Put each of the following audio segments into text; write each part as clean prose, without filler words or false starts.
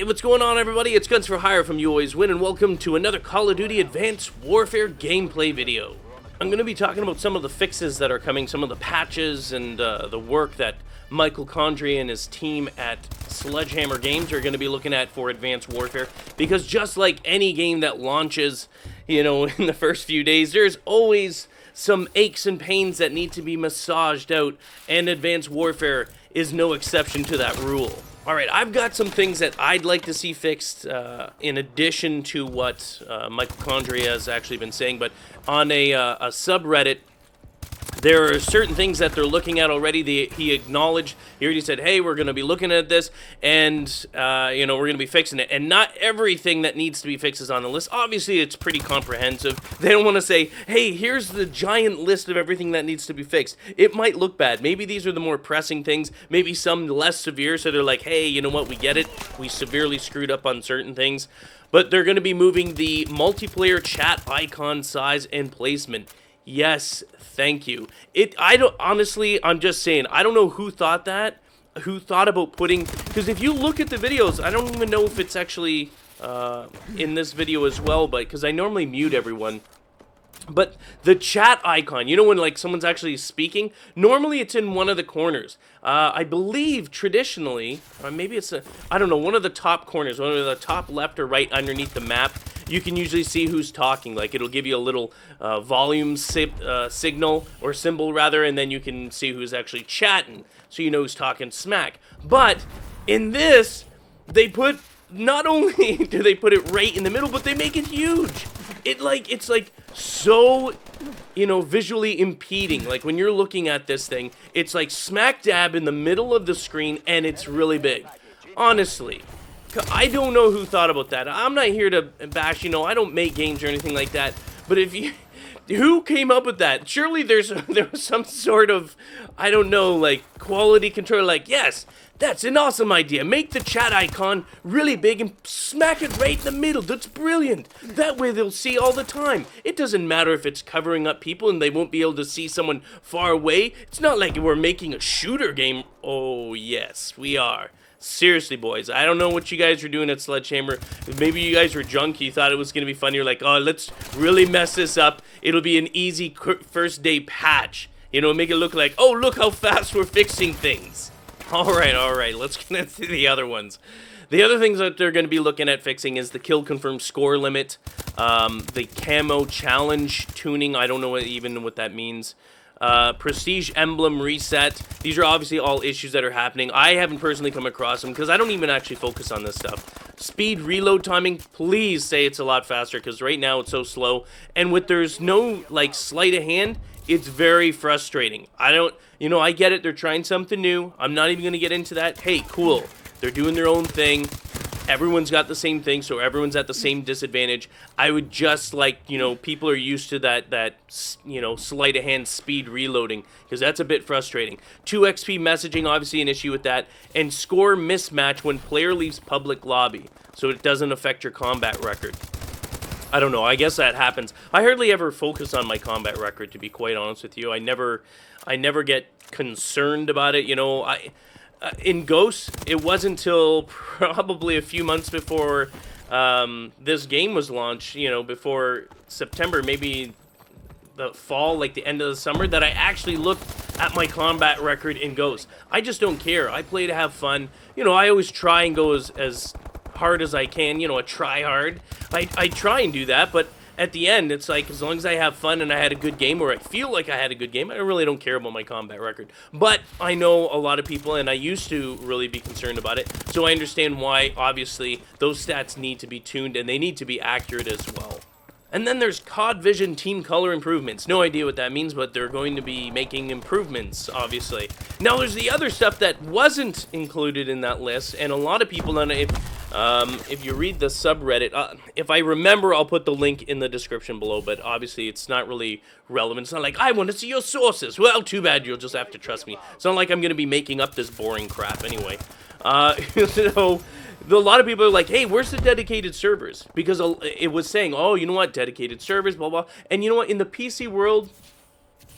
Hey, what's going on, everybody? It's Guns for Hire from You Always Win, and welcome to another Call of Duty Advanced Warfare gameplay video. I'm going to be talking about some of the fixes that are coming, some of the patches, and the work that Michael Condrey and his team at Sledgehammer Games are going to be looking at for Advanced Warfare. Because just like any game that launches, in the first few days, there's always some aches and pains that need to be massaged out, and Advanced Warfare is no exception to that rule. Alright, I've got some things that I'd like to see fixed in addition to what Michael Condrey has actually been saying, but on a subreddit, there are certain things that they're looking at already. He acknowledged, he already said, hey, we're going to be looking at this, and, we're going to be fixing it. And not everything that needs to be fixed is on the list. Obviously, it's pretty comprehensive. They don't want to say, hey, here's the giant list of everything that needs to be fixed. It might look bad. Maybe these are the more pressing things. Maybe some less severe, so they're like, hey, you know what, we get it. We severely screwed up on certain things. But they're going to be moving the multiplayer chat icon size and placement. Yes, thank you. Honestly, I'm just saying, I don't know who thought that, who thought about putting, because if you look at the videos, I don't even know if it's actually in this video as well, but because I normally mute everyone. But the chat icon, when like someone's actually speaking, normally it's in one of the corners. I believe traditionally, or maybe it's I don't know, one of the top corners, one of the top left or right underneath the map, you can usually see who's talking. Like it'll give you a little volume signal or symbol rather, and then you can see who's actually chatting, so you know who's talking smack. But in this, they put, not only do they put it right in the middle, but they make it huge. It's like so, visually impeding. Like when you're looking at this thing, it's like smack dab in the middle of the screen, and it's really big. Honestly, I don't know who thought about that. I'm not here to bash, I don't make games or anything like that. But who came up with that? Surely there was some sort of, I don't know, like quality control. Like, yes, that's an awesome idea. Make the chat icon really big and smack it right in the middle. That's brilliant. That way they'll see all the time. It doesn't matter if it's covering up people and they won't be able to see someone far away. It's not like we're making a shooter game. Oh, yes, we are. Seriously, boys, I don't know what you guys were doing at Sledgehammer. Maybe you guys were drunk, you thought it was going to be fun. You're like, oh, let's really mess this up. It'll be an easy first day patch. Make it look like, oh, look how fast we're fixing things. All right, let's get into the other ones. The other things that they're going to be looking at fixing is the kill confirmed score limit, the camo challenge tuning. I don't know even what that means. Prestige emblem reset. These are obviously all issues that are happening. I haven't personally come across them because I don't even actually focus on this stuff. Speed reload timing, please say it's a lot faster, because right now it's so slow. And there's no like sleight of hand, it's very frustrating. I get it, they're trying something new. I'm not even going to get into that. Hey, cool. They're doing their own thing. Everyone's got the same thing, so everyone's at the same disadvantage. I would just like, people are used to that sleight of hand speed reloading, because that's a bit frustrating. 2 XP messaging, obviously an issue with that. And score mismatch when player leaves public lobby, so it doesn't affect your combat record. I don't know, I guess that happens. I hardly ever focus on my combat record, to be quite honest with you. I never get concerned about it, in Ghosts, it wasn't until probably a few months before this game was launched, before September, maybe the fall, like the end of the summer, that I actually looked at my combat record in Ghosts. I just don't care. I play to have fun. I always try and go as hard as I can, a try hard. I try and do that, but at the end, it's like, as long as I have fun and I had a good game, or I feel like I had a good game, I really don't care about my combat record. But I know a lot of people, and I used to really be concerned about it, so I understand why, obviously, those stats need to be tuned, and they need to be accurate as well. And then there's COD Vision Team Color improvements. No idea what that means, but they're going to be making improvements, obviously. Now, there's the other stuff that wasn't included in that list, and a lot of people, if you read the subreddit, if I remember, I'll put the link in the description below, but obviously it's not really relevant. It's not like, I want to see your sources. Well, too bad, you'll just have to trust me. It's not like I'm going to be making up this boring crap anyway. A lot of people are like, hey, where's the dedicated servers? Because it was saying, oh, you know what, dedicated servers, blah, blah. And you know what, in the PC world,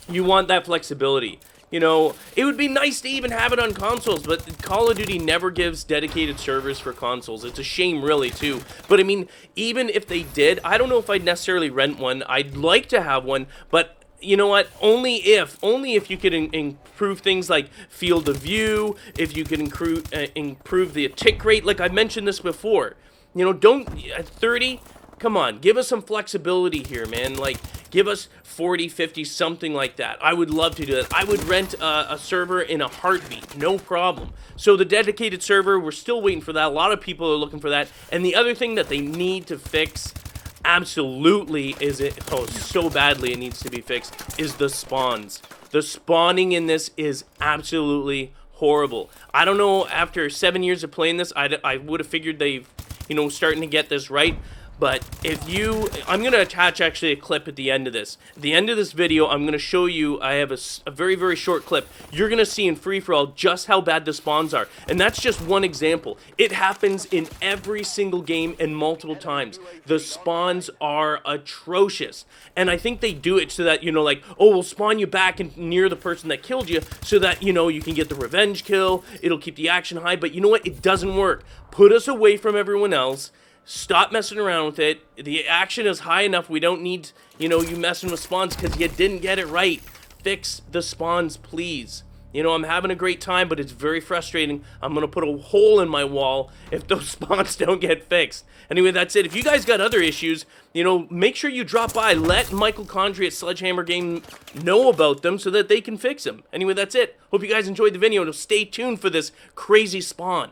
you want that flexibility. You know, it would be nice to even have it on consoles, but Call of Duty never gives dedicated servers for consoles. It's a shame, really, too. But, I mean, even if they did, I don't know if I'd necessarily rent one. I'd like to have one, but you know what? Only if you could improve things like field of view, if you could improve the tick rate. Like I mentioned this before. You know, don't at 30. Come on, give us some flexibility here, man. Like, give us 40, 50, something like that. I would love to do that. I would rent a server in a heartbeat, no problem. So the dedicated server, we're still waiting for that. A lot of people are looking for that. And the other thing that they need to fix, absolutely, so badly it needs to be fixed, is the spawns. The spawning in this is absolutely horrible. I don't know, after 7 years of playing this, I would have figured they've, you know, starting to get this right. But if you, I'm going to attach actually a clip at the end of this. At the end of this video, I'm going to show you, I have a very, very short clip. You're going to see in free-for-all just how bad the spawns are. And that's just one example. It happens in every single game and multiple times. The spawns are atrocious. And I think they do it so that, you know, like, oh, we'll spawn you back near the person that killed you so that, you know, you can get the revenge kill. It'll keep the action high. But you know what? It doesn't work. Put us away from everyone else. Stop messing around with it. The action is high enough. We don't need, you know, you messing with spawns because you didn't get it right. Fix the spawns, please. You know, I'm having a great time, but it's very frustrating. I'm going to put a hole in my wall if those spawns don't get fixed. Anyway, that's it. If you guys got other issues, you know, make sure you drop by. Let Michael Condrey at Sledgehammer Games know about them so that they can fix them. Anyway, that's it. Hope you guys enjoyed the video, and stay tuned for this crazy spawn.